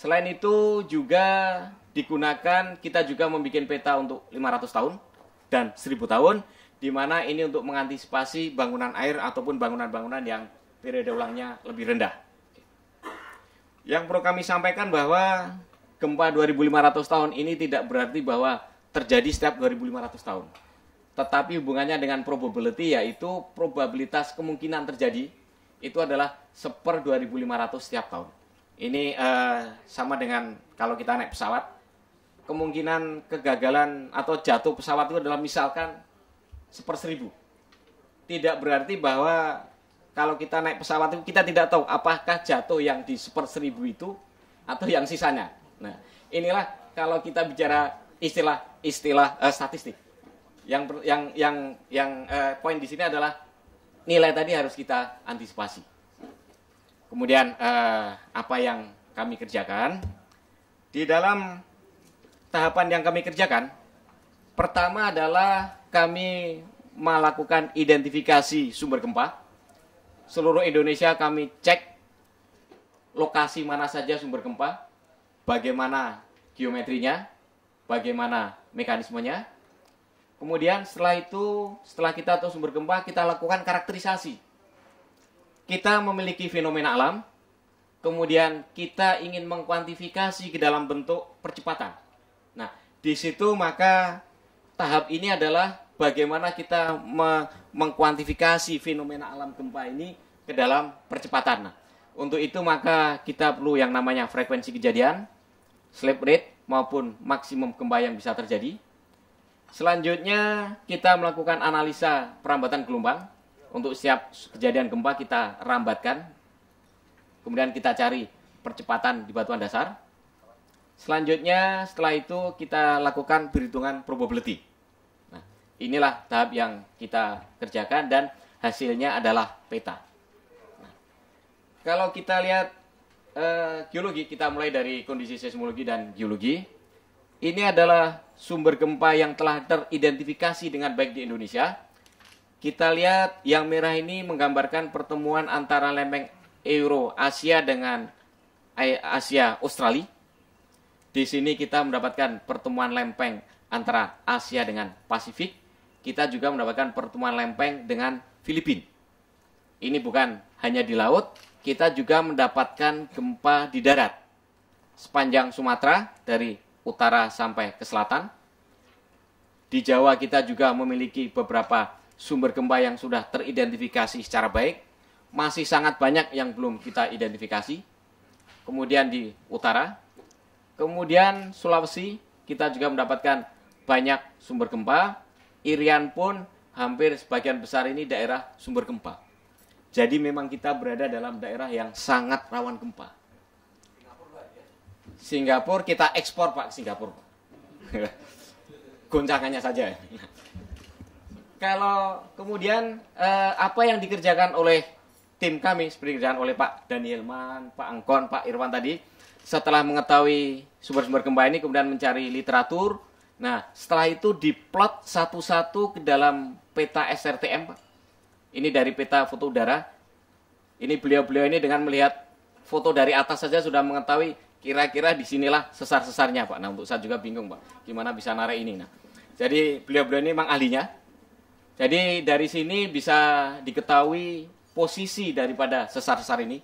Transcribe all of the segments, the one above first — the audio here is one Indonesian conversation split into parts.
Selain itu juga digunakan, kita juga membuat peta untuk 500 tahun dan 1000 tahun, di mana ini untuk mengantisipasi bangunan air ataupun bangunan-bangunan yang periode ulangnya lebih rendah. Yang perlu kami sampaikan bahwa gempa 2500 tahun ini tidak berarti bahwa terjadi setiap 2500 tahun. Tetapi hubungannya dengan probability, yaitu probabilitas kemungkinan terjadi, itu adalah 1/2500 setiap tahun. Ini sama dengan kalau kita naik pesawat, kemungkinan kegagalan atau jatuh pesawat itu adalah misalkan 1/1000. Tidak berarti bahwa kalau kita naik pesawat itu kita tidak tahu apakah jatuh yang di 1/1000 itu atau yang sisanya. Nah, inilah kalau kita bicara istilah statistik. Poin di sini adalah nilai tadi harus kita antisipasi. Kemudian apa yang kami kerjakan di dalam tahapan yang kami kerjakan, pertama adalah kami melakukan identifikasi sumber gempa. Seluruh Indonesia kami cek lokasi mana saja sumber gempa, bagaimana geometrinya, bagaimana mekanismenya. Kemudian setelah itu, setelah kita tahu sumber gempa, kita lakukan karakterisasi. Kita memiliki fenomena alam, kemudian kita ingin mengkuantifikasi ke dalam bentuk percepatan. Nah, di situ maka tahap ini adalah bagaimana kita mengkuantifikasi fenomena alam gempa ini ke dalam percepatan. Nah, untuk itu maka kita perlu yang namanya frekuensi kejadian, slip rate maupun maksimum gempa yang bisa terjadi. Selanjutnya kita melakukan analisa perambatan gelombang. Untuk setiap kejadian gempa kita rambatkan. Kemudian kita cari percepatan di batuan dasar. Selanjutnya setelah itu kita lakukan perhitungan probability. Nah, inilah tahap yang kita kerjakan dan hasilnya adalah peta. Nah, kalau kita lihat geologi, kita mulai dari kondisi seismologi dan geologi. Ini adalah sumber gempa yang telah teridentifikasi dengan baik di Indonesia. Kita lihat yang merah ini menggambarkan pertemuan antara lempeng Euro-Asia dengan Asia-Australia. Di sini kita mendapatkan pertemuan lempeng antara Asia dengan Pasifik. Kita juga mendapatkan pertemuan lempeng dengan Filipina. Ini bukan hanya di laut, kita juga mendapatkan gempa di darat. Sepanjang Sumatera dari utara sampai ke selatan. Di Jawa kita juga memiliki beberapa sumber gempa yang sudah teridentifikasi secara baik. Masih sangat banyak yang belum kita identifikasi. Kemudian di utara. Kemudian Sulawesi kita juga mendapatkan banyak sumber gempa. Irian pun hampir sebagian besar ini daerah sumber gempa. Jadi memang kita berada dalam daerah yang sangat rawan gempa. Singapura kita ekspor Pak, Singapura. Goncangannya saja. Kalau kemudian apa yang dikerjakan oleh tim kami, seperti dikerjakan oleh Pak Danielman, Pak Angkon, Pak Irwan tadi, setelah mengetahui sumber-sumber gempa ini, kemudian mencari literatur. Nah, setelah itu diplot satu-satu ke dalam peta SRTM, Pak. Ini dari peta foto udara. Ini beliau-beliau ini dengan melihat foto dari atas saja sudah mengetahui kira-kira disinilah sesar-sesarnya, Pak. Nah, untuk saya juga bingung, Pak, gimana bisa narik ini. Nah, jadi beliau-beliau ini memang ahlinya. Jadi dari sini bisa diketahui posisi daripada sesar-sesar ini.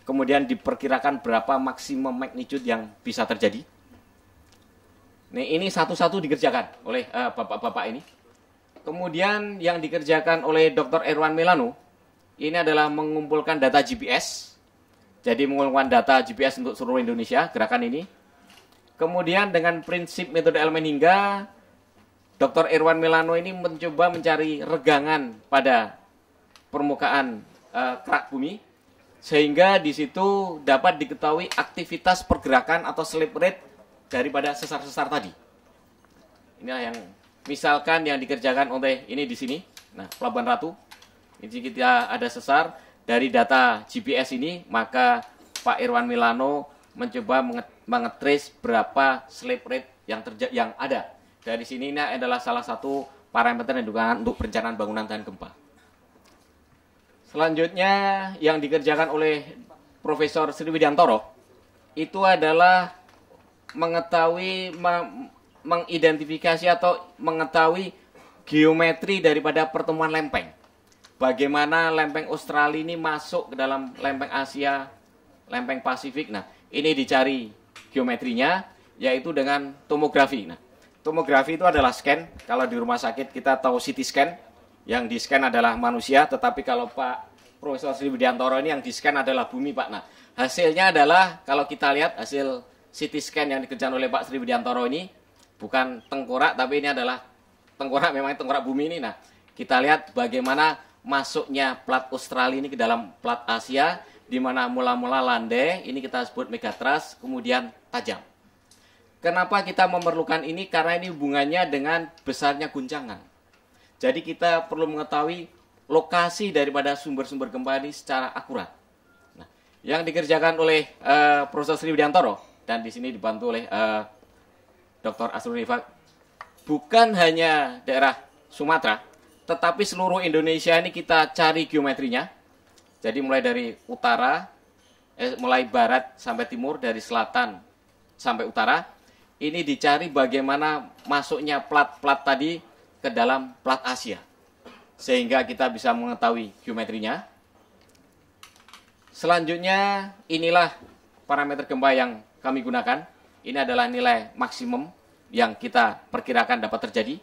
Kemudian diperkirakan berapa maksimum magnitude yang bisa terjadi. Nah, ini satu-satu dikerjakan oleh bapak-bapak ini. Kemudian yang dikerjakan oleh Dr. Erwan Melano, ini adalah mengumpulkan data GPS. Jadi mengumpulkan data GPS untuk seluruh Indonesia, gerakan ini. Kemudian dengan prinsip metode elemen hingga, Dr. Erwan Melano ini mencoba mencari regangan pada permukaan kerak bumi, sehingga di situ dapat diketahui aktivitas pergerakan atau slip rate daripada sesar-sesar tadi. Inilah yang misalkan yang dikerjakan oleh ini di sini. Nah, Pelabuhan Ratu. Ini kita ada sesar dari data GPS ini, maka Pak Irwan Milano mencoba mengetrace berapa slip rate yang ada. Dari sini ini adalah salah satu parameter yang digunakan untuk perencanaan bangunan tahan gempa. Selanjutnya yang dikerjakan oleh Profesor Sri Widiantoro, itu adalah mengetahui, mengidentifikasi atau mengetahui geometri daripada pertemuan lempeng. Bagaimana lempeng Australia ini masuk ke dalam lempeng Asia, lempeng Pasifik. Nah, ini dicari geometrinya, yaitu dengan tomografi. Nah, tomografi itu adalah scan. Kalau di rumah sakit kita tahu CT scan, yang di scan adalah manusia, tetapi kalau Pak Profesor Sri Widiantoro ini yang di scan adalah bumi, Pak. Nah, hasilnya adalah kalau kita lihat hasil CT scan yang dikerjakan oleh Pak Sri Widiantoro ini, bukan tengkorak, tapi ini adalah tengkorak, memang tengkorak bumi ini. Nah, kita lihat bagaimana masuknya plat Australia ini ke dalam plat Asia, di mana mula-mula landai, ini kita sebut megatrust, kemudian tajam. Kenapa kita memerlukan ini? Karena ini hubungannya dengan besarnya guncangan. Jadi kita perlu mengetahui lokasi daripada sumber-sumber gempa ini secara akurat. Nah, yang dikerjakan oleh Profesor Sri Widiantoro, dan di sini dibantu oleh Dr. Asrul Rifat, bukan hanya daerah Sumatera, tetapi seluruh Indonesia ini kita cari geometrinya. Jadi mulai dari utara, mulai barat sampai timur, dari selatan sampai utara, ini dicari bagaimana masuknya plat-plat tadi ke dalam plat Asia, sehingga kita bisa mengetahui geometrinya. Selanjutnya, inilah parameter gempa yang kami gunakan. Ini adalah nilai maksimum yang kita perkirakan dapat terjadi.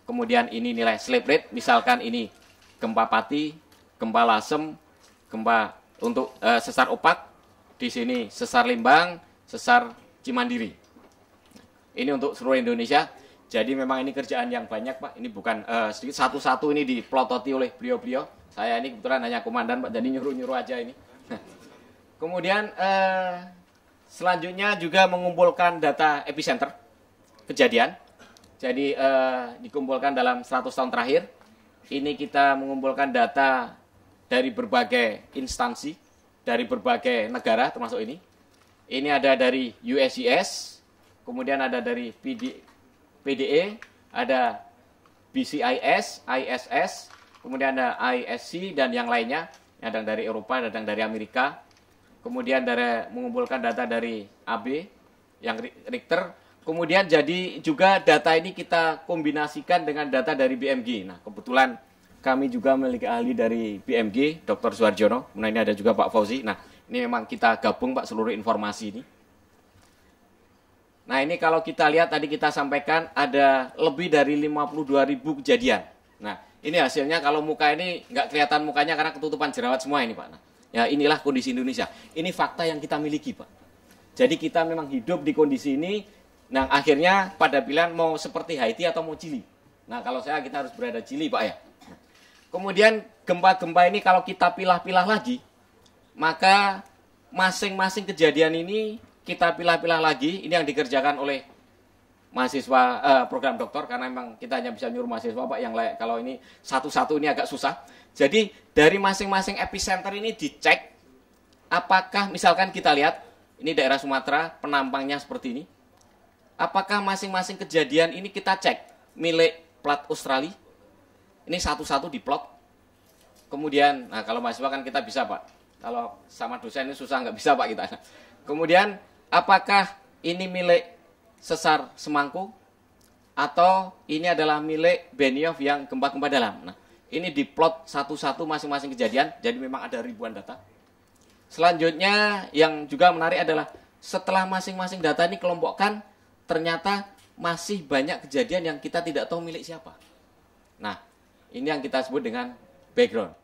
Kemudian ini nilai slip rate, misalkan ini gempa Pati, gempa Lasem, gempa untuk sesar Opak, di sini sesar Limbang, sesar Cimandiri. Ini untuk seluruh Indonesia. Jadi memang ini kerjaan yang banyak, Pak. Ini bukan sedikit, satu-satu ini diplototi oleh beliau-beliau. Saya ini kebetulan hanya komandan, Pak, jadi nyuruh-nyuruh aja ini. Kemudian selanjutnya juga mengumpulkan data epicenter kejadian. Jadi dikumpulkan dalam 100 tahun terakhir. Ini kita mengumpulkan data dari berbagai instansi, dari berbagai negara termasuk ini. Ini ada dari USGS, kemudian ada dari PDE, ada BCIS, ISS, kemudian ada ISC dan yang lainnya. Ada dari Eropa, ada dari Amerika. Kemudian mengumpulkan data dari AB, yang Richter. Kemudian jadi juga data ini kita kombinasikan dengan data dari BMG. Nah, kebetulan kami juga memiliki ahli dari BMG, Dr. Suharjono. Nah, ini ada juga Pak Fauzi. Nah, ini memang kita gabung, Pak, seluruh informasi ini. Nah, ini kalau kita lihat tadi kita sampaikan ada lebih dari 52.000 kejadian. Nah, ini hasilnya kalau muka ini nggak kelihatan mukanya karena ketutupan jerawat semua ini, Pak. Nah, ya inilah kondisi Indonesia. Ini fakta yang kita miliki, Pak. Jadi kita memang hidup di kondisi ini. Nah, akhirnya pada pilihan mau seperti Haiti atau mau Chili. Nah, kalau kita harus berada Chili, Pak, ya. Kemudian gempa-gempa ini kalau kita pilah-pilah lagi, maka masing-masing kejadian ini kita pilah-pilah lagi. Ini yang dikerjakan oleh mahasiswa program doktor, karena memang kita hanya bisa nyuruh mahasiswa, Pak, yang lain. Kalau ini satu-satu ini agak susah. Jadi dari masing-masing epicenter ini dicek apakah misalkan kita lihat ini daerah Sumatera, penampangnya seperti ini. Apakah masing-masing kejadian ini kita cek milik plat Australia? Ini satu-satu diplot. Kemudian, nah kalau mahasiswa kan kita bisa, Pak. Kalau sama dosen ini susah, nggak bisa, Pak, kita. Kemudian, apakah ini milik sesar Semangku? Atau ini adalah milik Benioff yang gempa-gempa dalam? Nah, ini diplot satu-satu masing-masing kejadian. Jadi memang ada ribuan data. Selanjutnya, yang juga menarik adalah setelah masing-masing data ini kelompokkan, ternyata masih banyak kejadian yang kita tidak tahu milik siapa. Nah, ini yang kita sebut dengan background.